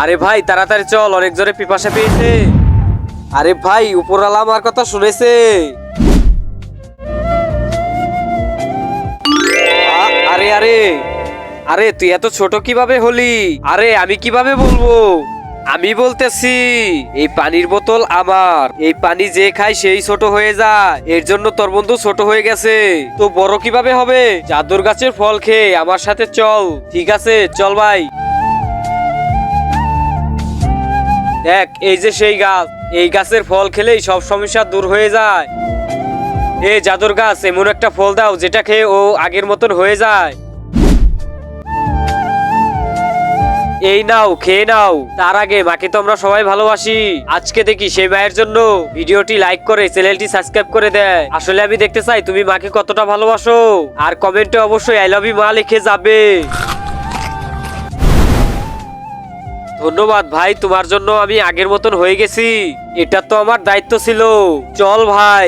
আরে ভাই তাড়াতাড়ি চল, অনেক জোরে পিপাসা পেয়েছে। আরে ভাই উপরওয়ালা আমার কথা শুনেছে। আরে আরে আরে তুই এত ছোট কিভাবে হলি? আরে আমি কিভাবে বলবো? আমি বলতেছি এই পানির বোতল আমার, এই পানি যে খায় সেই ছোট হয়ে যায়, এর জন্য তোর বন্ধু ছোট হয়ে গেছে। তো বড় কিভাবে হবে? জাদুর গাছের ফল খেয়ে আমার সাথে চল। ঠিক আছে চল ভাই। দেখ এই যে সেই গাছ, এই গাছের ফল খেলেই সব সমস্যা দূর হয়ে যায়। এই জাদুর গাছ এমন একটা ফল দাও যেটা খেয়ে ও আগের মতন হয়ে যায়। এই নাও খেয়ে নাও। তার আগে মাকে তো আমরা সবাই ভালোবাসি, আজকে দেখি সেই মায়ের জন্য ভিডিওটি লাইক করে চ্যানেলটি সাবস্ক্রাইব করে দেয়। আসলে আমি দেখতে চাই তুমি মাকে কতটা ভালোবাসো। আর কমেন্টে অবশ্যই আই লাভ ইউ মা লিখে যাবে। ধন্যবাদ ভাই, তোমার জন্য আমি আগের মতন হয়ে গেছি। এটা তো আমার দায়িত্ব ছিল। চল ভাই।